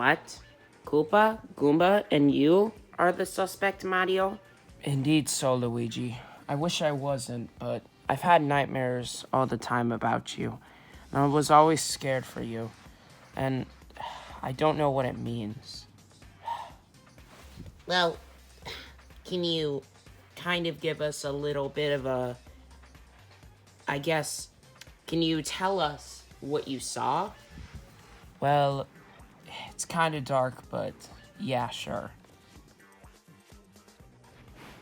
What? Koopa, Goomba, and you are the suspect, Mario? Indeed so, Luigi. I wish I wasn't, but I've had nightmares all the time about you. And I was always scared for you. And I don't know what it means. Well, can you kind of give us a little bit of a... I guess, can you tell us what you saw? Well, it's kind of dark, but yeah, sure.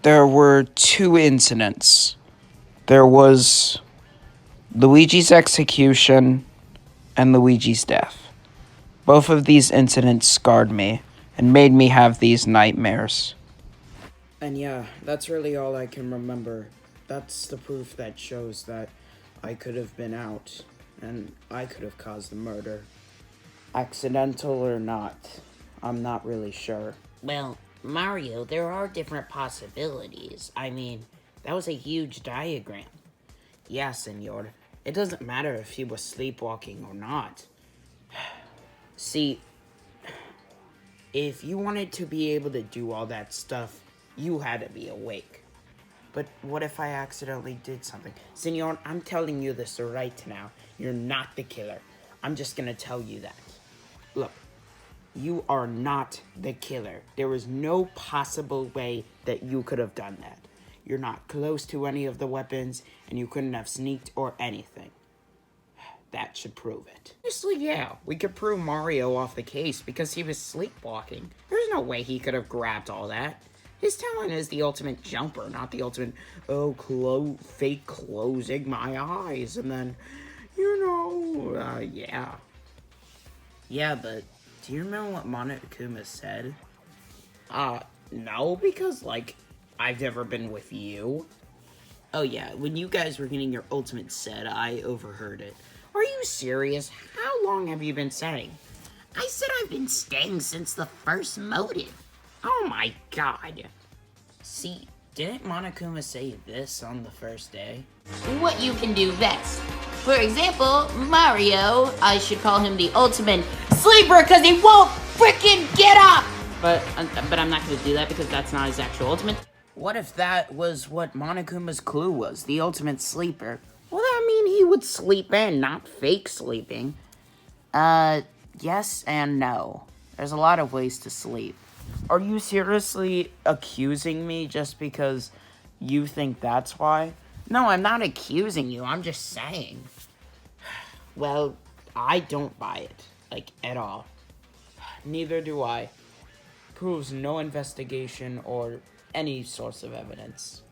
There were two incidents. There was Luigi's execution and Luigi's death. Both of these incidents scarred me and made me have these nightmares. And yeah, that's really all I can remember. That's the proof that shows that I could have been out and I could have caused the murder. Accidental or not, I'm not really sure. Well, Mario, there are different possibilities. I mean, that was a huge diagram. Yeah, senor. It doesn't matter if he was sleepwalking or not. See, if you wanted to be able to do all that stuff, you had to be awake. But what if I accidentally did something? Senor, I'm telling you this right now. You're not the killer. I'm just gonna tell you that. Look, you are not the killer. There is no possible way that you could have done that. You're not close to any of the weapons, and you couldn't have sneaked or anything. That should prove it. Honestly, yeah, we could prove Mario off the case because he was sleepwalking. There's no way he could have grabbed all that. His talent is the ultimate jumper, not the ultimate, fake closing my eyes, and then, yeah. Yeah, but do you remember what Monokuma said? No, because, I've never been with you. Oh yeah, when you guys were getting your ultimate set, I overheard it. Are you serious? How long have you been staying? I said I've been staying since the first motive. Oh my god. See, didn't Monokuma say this on the first day? What you can do best. For example, Mario, I should call him the ultimate sleeper because he won't freaking get up! But I'm not going to do that because that's not his actual ultimate. What if that was what Monokuma's clue was, the ultimate sleeper? Well, that mean he would sleep in, not fake sleeping. Yes and no. There's a lot of ways to sleep. Are you seriously accusing me just because you think that's why? No, I'm not accusing you, I'm just saying. Well, I don't buy it, at all. Neither do I. Proves no investigation or any source of evidence.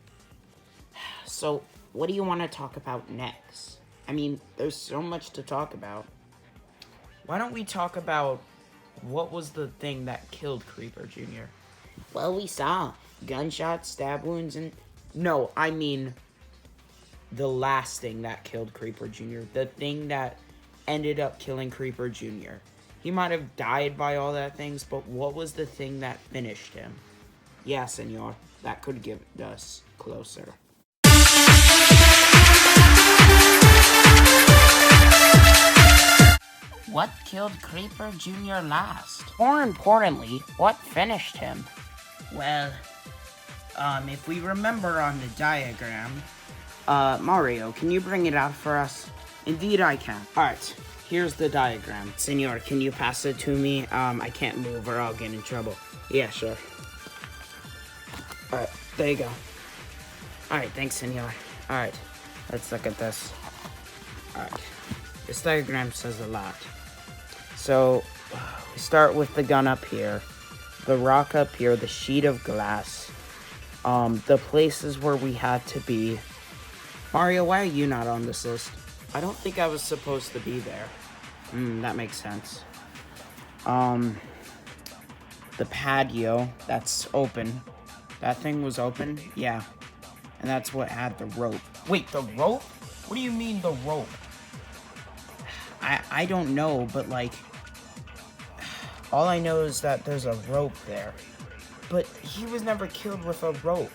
So, what do you want to talk about next? I mean, there's so much to talk about. Why don't we talk about what was the thing that killed Creeper Jr.? Well, we saw gunshots, stab wounds, and... No, I mean the last thing that killed Creeper Jr. The thing that ended up killing Creeper Jr. He might have died by all that things, but what was the thing that finished him? Yeah, senor, that could get us closer. What killed Creeper Jr. last? More importantly, what finished him? Well, if we remember on the diagram, Mario, can you bring it out for us? Indeed I can. Alright, here's the diagram. Senor, can you pass it to me? I can't move or I'll get in trouble. Yeah, sure. Alright, there you go. Alright, thanks, senor. Alright, let's look at this. Alright, this diagram says a lot. So, we start with the gun up here, the rock up here, the sheet of glass, the places where we had to be. Mario, why are you not on this list? I don't think I was supposed to be there. That makes sense. The patio, that's open. That thing was open? Yeah. And that's what had the rope. Wait, the rope? What do you mean the rope? I don't know, but all I know is that there's a rope there. But he was never killed with a rope.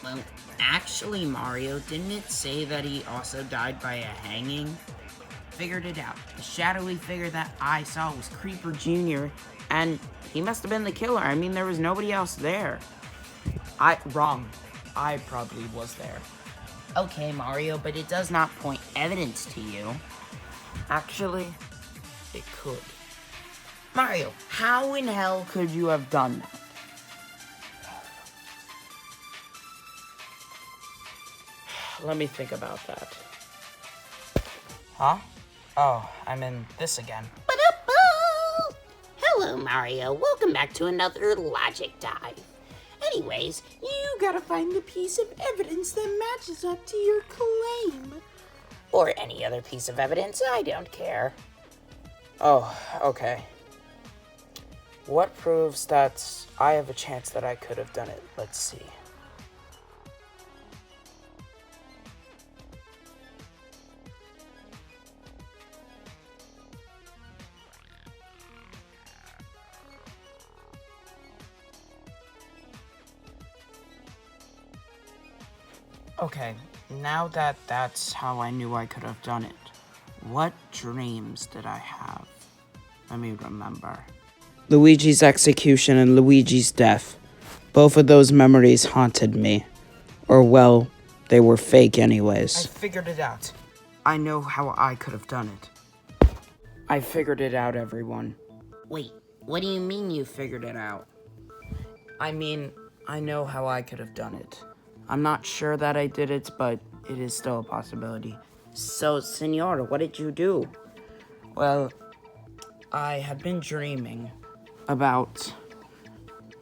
Well, actually, Mario, didn't it say that he also died by a hanging? figured it out. The shadowy figure that I saw was Creeper Jr., and he must have been the killer. I mean, there was nobody else there. Wrong. I probably was there. Okay, Mario, but it does not point evidence to you. Actually, it could. Mario, how in hell could you have done that? Let me think about that. Huh? Oh, I'm in this again. Ba-da-boo! Hello, Mario. Welcome back to another logic dive. Anyways, you gotta find the piece of evidence that matches up to your claim. Or any other piece of evidence, I don't care. Oh, okay. What proves that I have a chance that I could have done it? Let's see. Okay, now that that's how I knew I could have done it, what dreams did I have? Let me remember. Luigi's execution and Luigi's death. Both of those memories haunted me. Or, well, they were fake anyways. I figured it out. I know how I could have done it. I figured it out, everyone. Wait, what do you mean you figured it out? I mean, I know how I could have done it. I'm not sure that I did it, but it is still a possibility. So, Senor, what did you do? Well, I had been dreaming about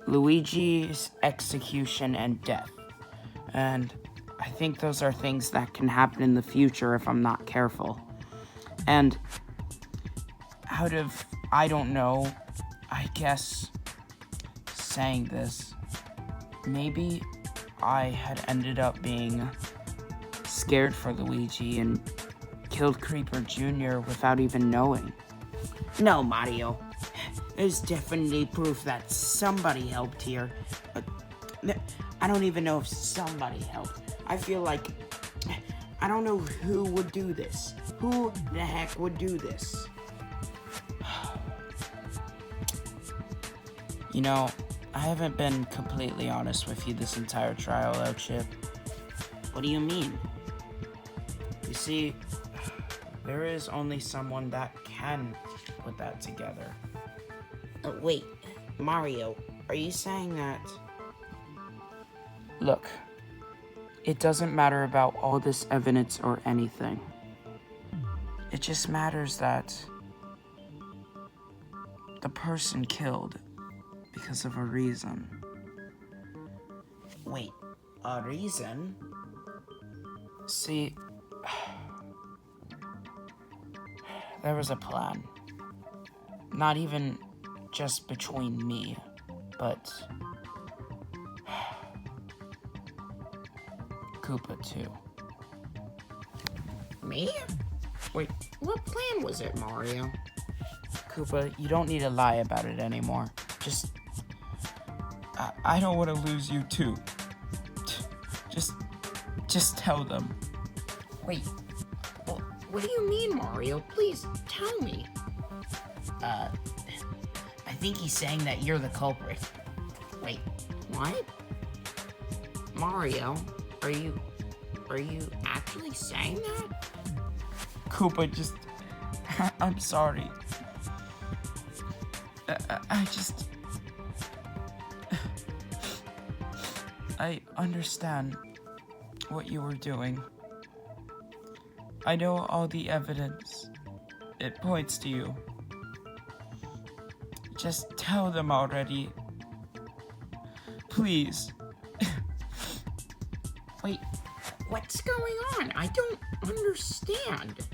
Luigi's execution and death. And I think those are things that can happen in the future if I'm not careful. And out of, I don't know, I guess saying this, maybe I had ended up being scared for Luigi and killed Creeper Jr. without even knowing. No, Mario. There's definitely proof that somebody helped here. I don't even know if somebody helped. I feel like I don't know who would do this. Who the heck would do this? You know, I haven't been completely honest with you this entire trial, El Chip. What do you mean? You see, there is only someone that can put that together. Wait, Mario, are you saying that? Look, it doesn't matter about all this evidence or anything. It just matters that the person killed because of a reason. Wait, a reason? See, there was a plan. Not even just between me, but Koopa too. Me? Wait, what plan was it, Mario? Koopa, you don't need to lie about it anymore. I don't want to lose you too. Just tell them. Wait, what do you mean, Mario? Please, tell me. I think he's saying that you're the culprit. Wait, what? Mario, are you actually saying that? Koopa, I'm sorry. I understand what you were doing. I know all the evidence. It points to you. Just tell them already. Please. Wait, what's going on? I don't understand.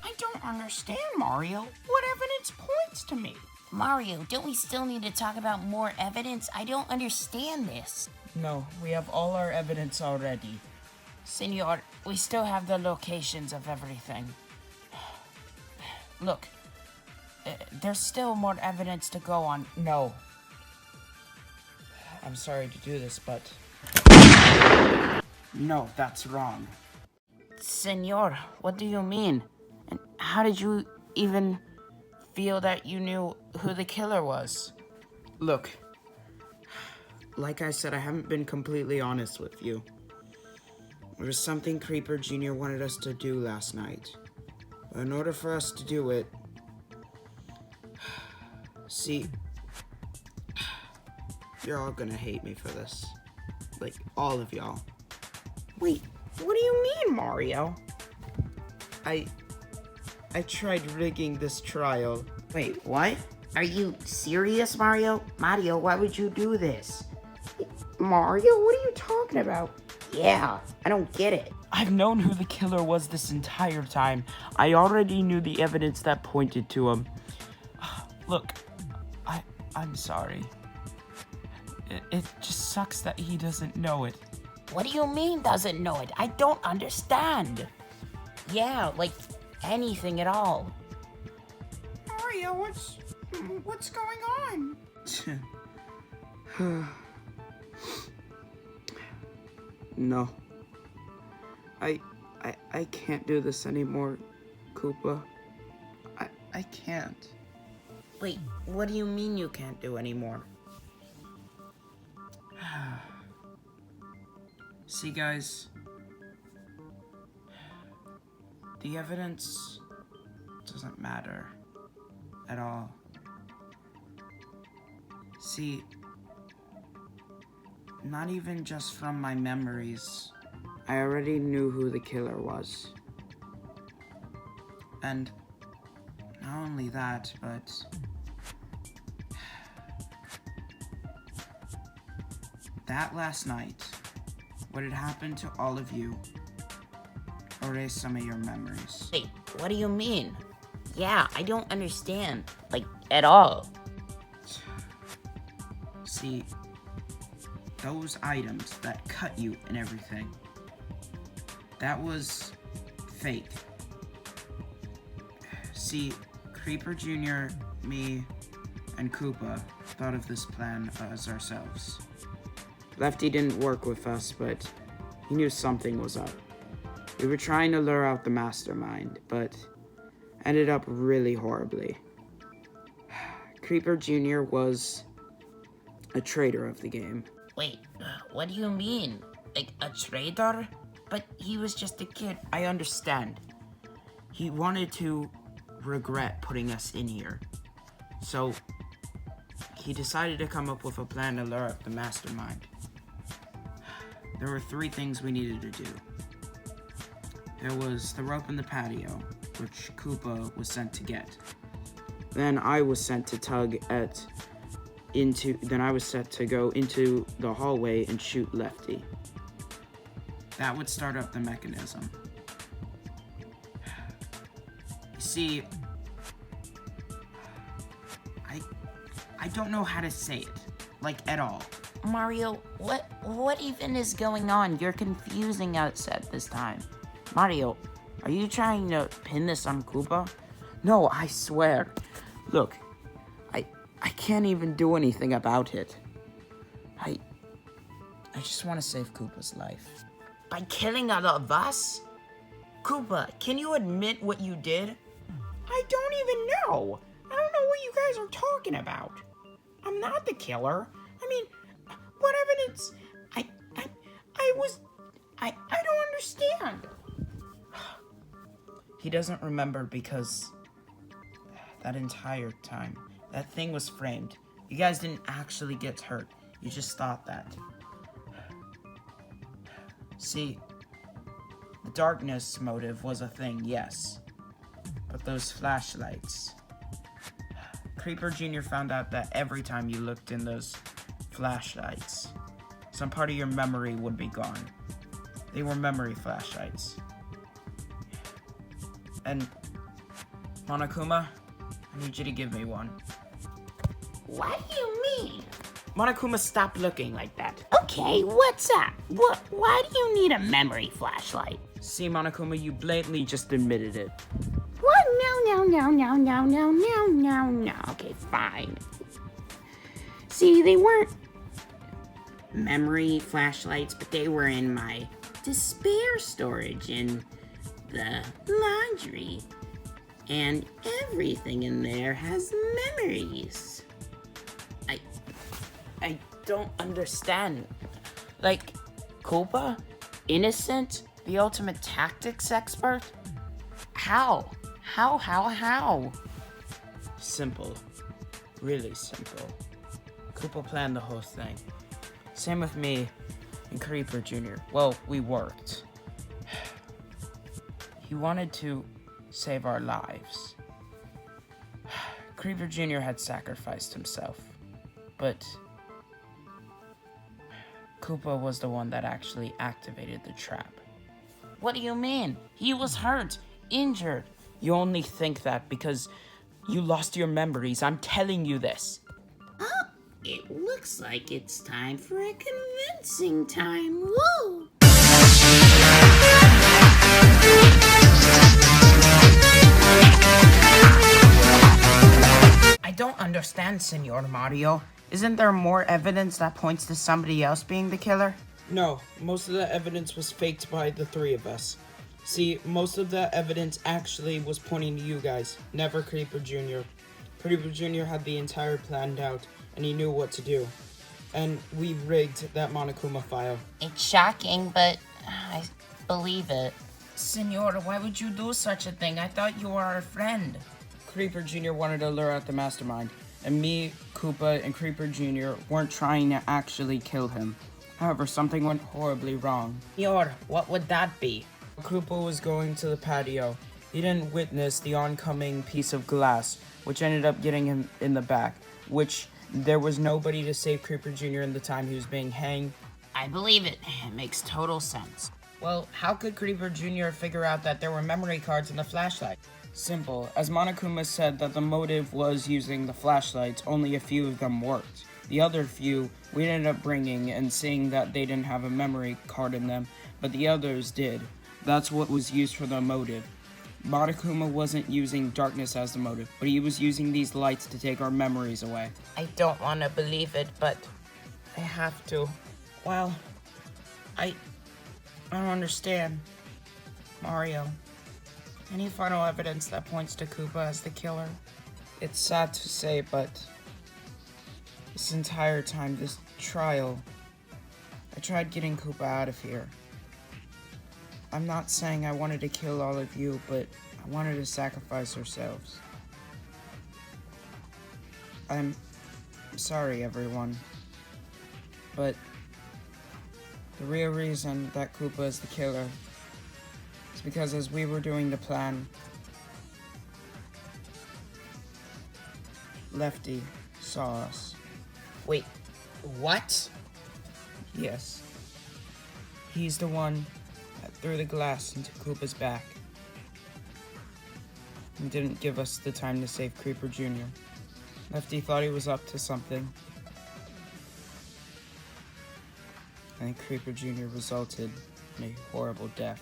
I don't understand, Mario. What evidence points to me? Mario, don't we still need to talk about more evidence? I don't understand this. No, we have all our evidence already. Senor, we still have the locations of everything. Look, there's still more evidence to go on. No. I'm sorry to do this, but No, that's wrong. Senor, what do you mean? And how did you even feel that you knew who the killer was? Look, like I said, I haven't been completely honest with you. There was something Creeper Jr. wanted us to do last night. But in order for us to do it... See, you're all gonna hate me for this. Like, all of y'all. Wait, what do you mean, Mario? I tried rigging this trial. Wait, what? Are you serious, Mario? Mario, why would you do this? Mario, what are you talking about? Yeah, I don't get it. I've known who the killer was this entire time. I already knew the evidence that pointed to him. Look, I'm sorry. It just sucks that he doesn't know it. What do you mean doesn't know it? I don't understand. Yeah, like anything at all. Mario, what's going on? No. I can't do this anymore, Koopa. I can't. Wait, what do you mean you can't do anymore? See, guys, the evidence doesn't matter at all. See, not even just from my memories, I already knew who the killer was. And not only that, but that last night, what had happened to all of you erased some of your memories. Wait, what do you mean? Yeah, I don't understand, like, at all. See, those items that cut you and everything, that was fake. See, Creeper Jr., me, and Koopa thought of this plan as ourselves. Lefty didn't work with us, but he knew something was up. We were trying to lure out the mastermind, but ended up really horribly. Creeper Jr. was a traitor of the game. Wait, what do you mean? Like, a traitor? But he was just a kid. I understand. He wanted to regret putting us in here. So, he decided to come up with a plan to lure out the mastermind. There were 3 things we needed to do. There was the rope in the patio, which Koopa was sent to get. Then I was sent to then I was set to go into the hallway and shoot Lefty. That would start up the mechanism. You see, I don't know how to say it, like, at all. Mario, what even is going on? You're confusing us at this time. Mario, are you trying to pin this on Koopa? No, I swear. Look, I can't even do anything about it. I just want to save Koopa's life. By killing all of us? Koopa, can you admit what you did? I don't even know. I don't know what you guys are talking about. I'm not the killer. I mean, what evidence? I don't understand. He doesn't remember because that entire time, that thing was framed. You guys didn't actually get hurt. You just thought that. See, the darkness motive was a thing, yes. But those flashlights. Creeper Jr. found out that every time you looked in those flashlights, some part of your memory would be gone. They were memory flashlights. And, Monokuma, I need you to give me one. What do you mean? Monokuma, stop looking like that. Okay, what's up? Why do you need a memory flashlight? See, Monokuma, you blatantly just admitted it. What? No. Okay, fine. See, they weren't memory flashlights, but they were in my to spare storage in the laundry. And everything in there has memories. I don't understand. Like, Koopa? Innocent? The ultimate tactics expert? How? How? Simple. Really simple. Koopa planned the whole thing. Same with me and Creeper Jr. Well, we worked. He wanted to save our lives. Creeper Jr. had sacrificed himself, but Koopa was the one that actually activated the trap. What do you mean? He was hurt, injured. You only think that because you lost your memories. I'm telling you this. Oh, it looks like it's time for a convincing time. Woo! I don't understand, Senor Mario. Isn't there more evidence that points to somebody else being the killer? No, most of the evidence was faked by the three of us. See, most of the evidence actually was pointing to you guys, never Creeper Jr. Creeper Jr. had the entire planned out, and he knew what to do. And we rigged that Monokuma file. It's shocking, but I believe it. Senor, why would you do such a thing? I thought you were our friend. Creeper Jr. wanted to lure out the mastermind, and me, Koopa, and Creeper Jr. weren't trying to actually kill him. However, something went horribly wrong. Senor, what would that be? Koopa was going to the patio. He didn't witness the oncoming piece of glass, which ended up getting him in the back, which there was nobody to save Creeper Jr. in the time he was being hanged. I believe it. It makes total sense. Well, how could Creeper Jr. figure out that there were memory cards in the flashlight? Simple. As Monokuma said that the motive was using the flashlights, only a few of them worked. The other few, we ended up bringing and seeing that they didn't have a memory card in them, but the others did. That's what was used for the motive. Monokuma wasn't using darkness as the motive, but he was using these lights to take our memories away. I don't want to believe it, but I have to. Well, I don't understand. Mario, any final evidence that points to Koopa as the killer? It's sad to say, but this entire time, this trial, I tried getting Koopa out of here. I'm not saying I wanted to kill all of you, but I wanted to sacrifice ourselves. I'm sorry, everyone, but the real reason that Koopa is the killer is because as we were doing the plan, Lefty saw us. Wait, what? Yes. He's the one that threw the glass into Koopa's back. He didn't give us the time to save Creeper Jr. Lefty thought he was up to something. And Creeper Jr. resulted in a horrible death.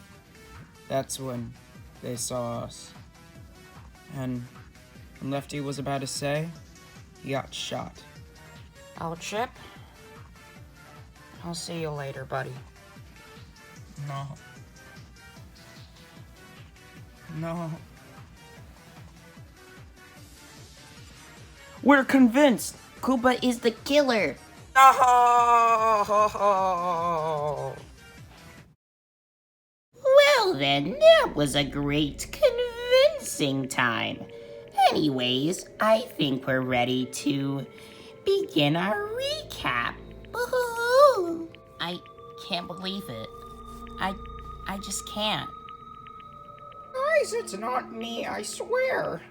That's when they saw us. And when Lefty was about to say, he got shot. Oh, Chip? I'll see you later, buddy. No. No. We're convinced Koopa is the killer. No! Well then, that was a great convincing time. Anyways, I think we're ready to begin our recap. Woohoo! I can't believe it. I just can't. Guys, it's not me, I swear.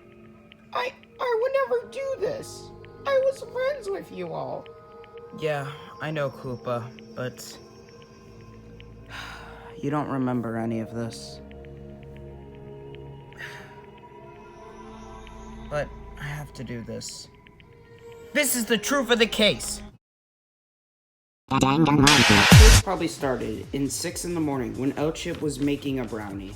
I would never do this. I was friends with you all. Yeah, I know, Koopa, but you don't remember any of this. But I have to do this. This is the truth of the case. This probably started in 6 in the morning when El-Chip was making a brownie.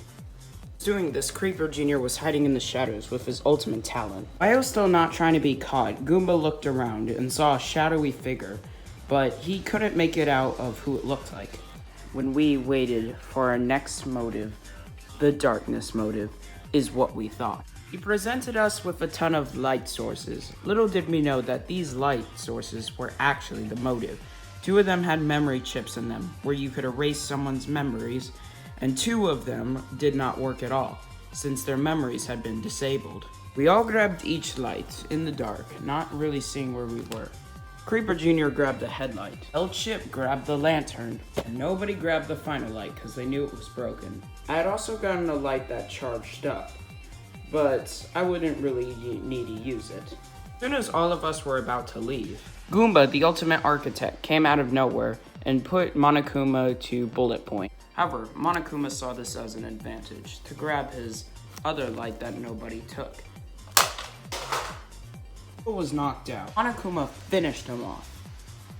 Doing this, Creeper Jr. was hiding in the shadows with his ultimate talent. I was still not trying to be caught. Goomba looked around and saw a shadowy figure, but he couldn't make it out of who it looked like. when we waited for our next motive, the darkness motive, is what we thought. He presented us with a ton of light sources. Little did we know that these light sources were actually the motive. 2 of them had memory chips in them, where you could erase someone's memories, and 2 of them did not work at all, since their memories had been disabled. We all grabbed each light in the dark, not really seeing where we were. Creeper Jr. grabbed the headlight. L-Chip grabbed the lantern, and nobody grabbed the final light because they knew it was broken. I had also gotten a light that charged up, but I wouldn't really need to use it. As soon as all of us were about to leave, Goomba, the ultimate architect, came out of nowhere and put Monokuma to bullet point. However, Monokuma saw this as an advantage to grab his other light that nobody took. Was knocked out. Monokuma finished him off,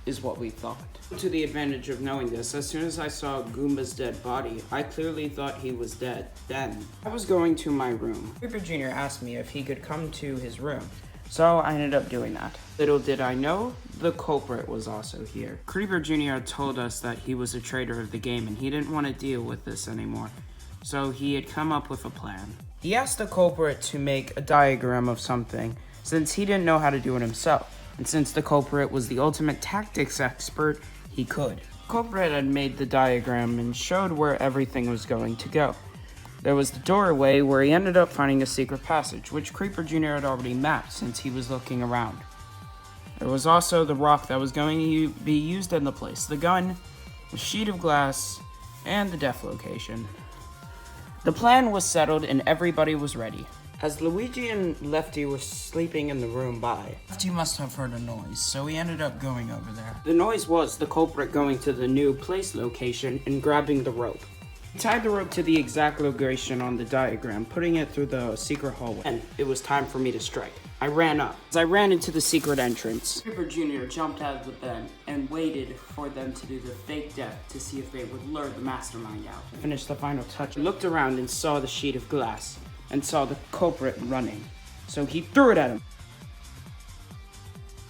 is what we thought. To the advantage of knowing this, as soon as I saw Goomba's dead body, I clearly thought he was dead. Then, I was going to my room. Creeper Jr. asked me if he could come to his room, so I ended up doing that. Little did I know, the culprit was also here. Creeper Jr. told us that he was a traitor of the game and he didn't want to deal with this anymore, so he had come up with a plan. He asked the culprit to make a diagram of something, since he didn't know how to do it himself, and since the culprit was the ultimate tactics expert, he could. The culprit had made the diagram and showed where everything was going to go. There was the doorway where he ended up finding a secret passage, which Creeper Jr. had already mapped since he was looking around. There was also the rock that was going to be used in the place, the gun, the sheet of glass, and the death location. The plan was settled and everybody was ready. As Luigi and Lefty were sleeping in the room by, Lefty must have heard a noise, so he ended up going over there. The noise was the culprit going to the new place location and grabbing the rope. He tied the rope to the exact location on the diagram, putting it through the secret hallway. And it was time for me to strike. I ran up. As I ran into the secret entrance, Creeper Jr. jumped out of the bed and waited for them to do the fake death to see if they would lure the mastermind out. I finished the final touch. I looked around and saw the sheet of glass and saw the culprit running, so he threw it at him.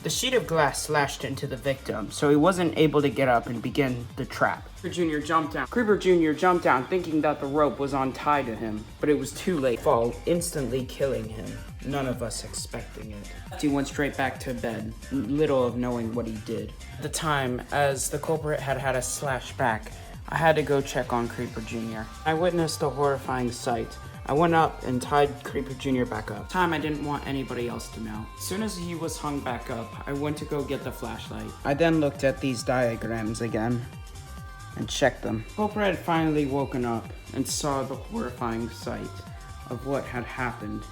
The sheet of glass slashed into the victim, so he wasn't able to get up and begin the trap. Creeper Jr. jumped down. Creeper Jr. jumped down thinking that the rope was untied to him, but it was too late. Fall, instantly killing him, none of us expecting it. He went straight back to bed, little of knowing what he did. At the time, as the culprit had a slash back, I had to go check on Creeper Jr. I witnessed a horrifying sight. I went up and tied Creeper Jr. back up. I didn't want anybody else to know. As soon as he was hung back up, I went to go get the flashlight. I then looked at these diagrams again and checked them. Culprit had finally woken up and saw the horrifying sight of what had happened.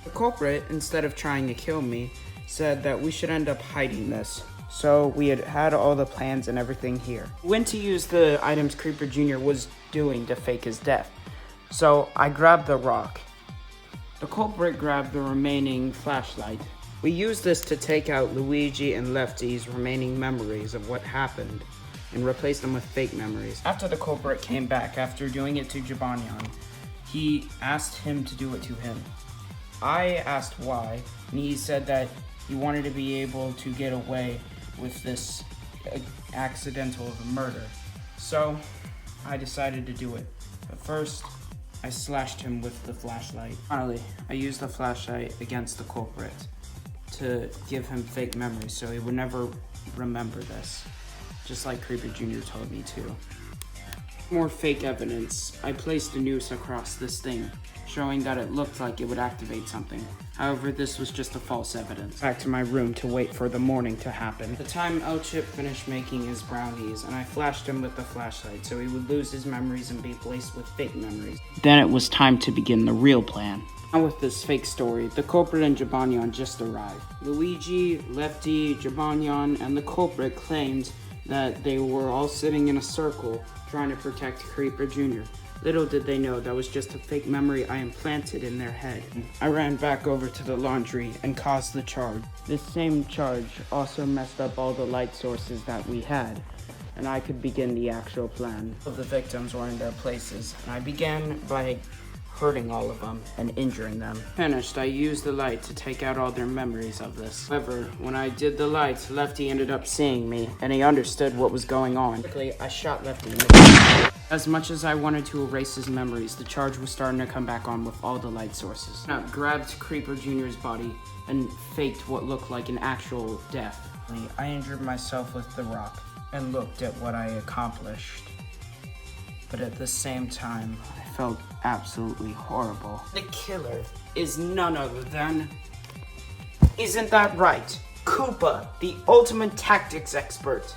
The culprit, instead of trying to kill me, said that we should end up hiding this. So we had all the plans and everything here. When to use the items Creeper Jr. was doing to fake his death. So I grabbed the rock. The culprit grabbed the remaining flashlight. We used this to take out Luigi and Lefty's remaining memories of what happened and replace them with fake memories. After the culprit came back after doing it to Jabanian, he asked him to do it to him. I asked why, and he said that he wanted to be able to get away with this accidental murder. So I decided to do it. But first, I slashed him with the flashlight. Finally, I used the flashlight against the culprit to give him fake memories so he would never remember this, just like Creeper Jr. told me to. More fake evidence. I placed a noose across this thing, showing that it looked like it would activate something. However, this was just a false evidence. Back to my room to wait for the morning to happen. At the time, L-Chip finished making his brownies, and I flashed him with the flashlight so he would lose his memories and be replaced with fake memories. Then it was time to begin the real plan. Now with this fake story, the culprit and Jabanian just arrived. Luigi, Lefty, Jabanian, and the culprit claimed that they were all sitting in a circle trying to protect Creeper Jr. Little did they know that was just a fake memory I implanted in their head. I ran back over to the laundry and caused the charge. This same charge also messed up all the light sources that we had, and I could begin the actual plan. All of the victims were in their places, and I began by hurting all of them and injuring them. Finished, I used the light to take out all their memories of this. However, when I did the light, Lefty ended up seeing me, and he understood what was going on. Quickly, I shot Lefty in the As much as I wanted to erase his memories, the charge was starting to come back on with all the light sources. I grabbed Creeper Jr.'s body and faked what looked like an actual death. I injured myself with the rock and looked at what I accomplished. But at the same time, I felt absolutely horrible. The killer is none other than... Isn't that right? Koopa, the ultimate tactics expert.